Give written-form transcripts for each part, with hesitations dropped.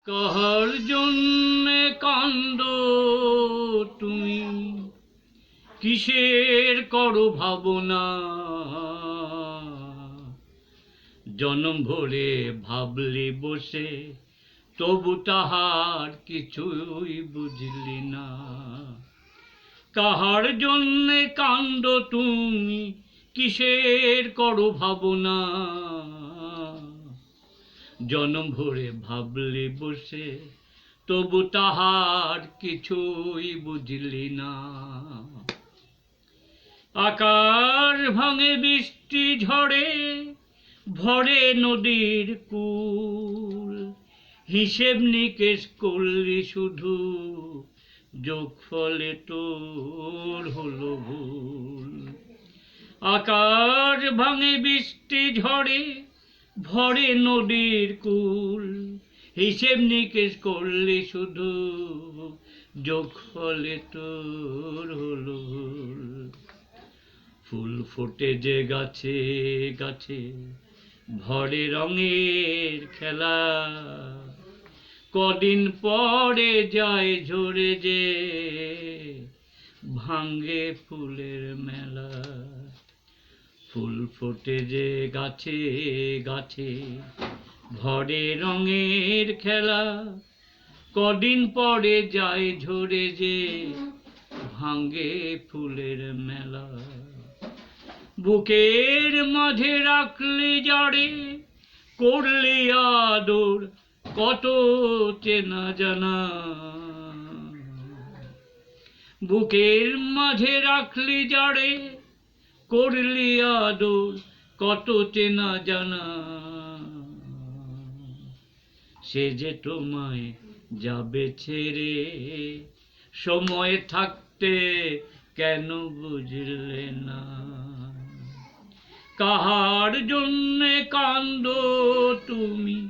কাহার জন্যে কান্দ তুমি, কিসের করো ভাবনা? জনম ভরে ভাবলি বসে, তবু তাহার কিছুই বুঝলি না। কাহার জন্যে কান্দ তুমি, কিসের করো ভাবনা? জনম ভরে ভাবলি বসে, তবু তাহার কিছুই বুঝলি না। আকাশ ভাঙে বৃষ্টি ঝড়ে, ভরে নদীর কূল। হিসেব নিকেশ করলি শুধু, যোগফলে তোর হলো ভুল। আকাশ ভাঙে বৃষ্টি ঝড়ে, ভরে নদীর কূল। হিসেব নিকেশ করলি শুধু, যোগফলে তোর হলো ভুল। ফুল ফোটে যে গাছে গাছে, ভরে রঙের খেলা। কদিন পরে যায় ঝরে যে, ভাঙ্গে ফুলের মেলা। ফুল ফোটে যে গাছে গাছে, ভরে রঙের খেলা। কদিন পরে যায় ঝরে যে, ভাঙ্গে ফুলের মেলা। বুকের মাঝে রাখলি জাড়ে, করলি আদর কত চেনা জানা। বুকের মাঝে রাখলি জাড়ে, করলি আদর কত চেনা জানা। সে যে তোমায় যাবে ছেড়ে, সময় থাকতে কেন বুঝলে না? কাহার জন্যে কান্দ তুমি,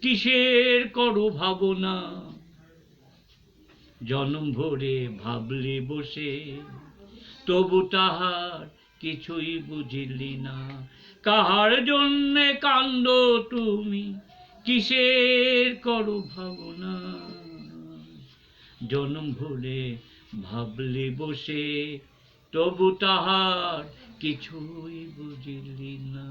কিসের করো ভাবনা? জনম ভরে ভাবলি বসে, তবু তাহার কিছুই বুঝিলি না। কাহার জন্যে কান্দ তুমি, কিসের করো ভাবনা? জনম ভরে ভাবলি বসে, তবু তাহার কিছুই বুঝিলি না।